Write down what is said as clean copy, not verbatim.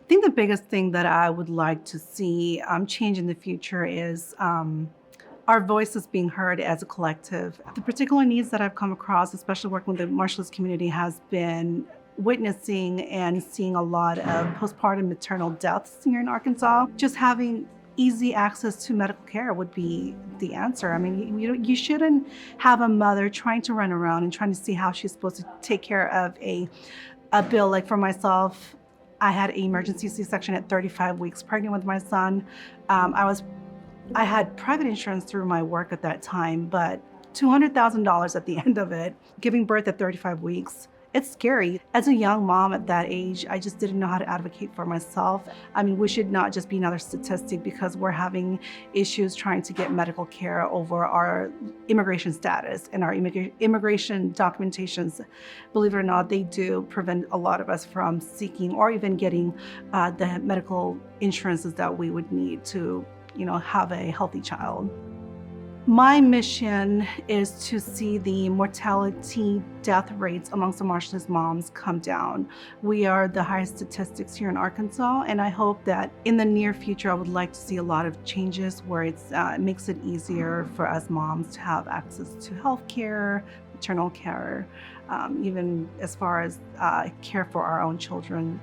I think the biggest thing that I would like to see change in the future is our voices being heard as a collective. The particular needs that I've come across, especially working with the Marshallese community, has been witnessing and seeing a lot of postpartum maternal deaths here in Arkansas. Just having easy access to medical care would be the answer. I mean, you shouldn't have a mother trying to run around and trying to see how she's supposed to take care of a bill. Like for myself, I had an emergency C-section at 35 weeks pregnant with my son. Um, I was I had private insurance through my work at that time, but $200,000 at the end of it, giving birth at 35 weeks. It's scary. As a young mom at that age, I just didn't know how to advocate for myself. I mean, we should not just be another statistic because we're having issues trying to get medical care over our immigration status and our immigration documentations. Believe it or not, they do prevent a lot of us from seeking or even getting the medical insurances that we would need to have a healthy child. My mission is to see the mortality death rates amongst the Marshallese moms come down. We are the highest statistics here in Arkansas, and I hope that in the near future, I would like to see a lot of changes where it makes it easier for us moms to have access to health care, maternal care, even as far as care for our own children.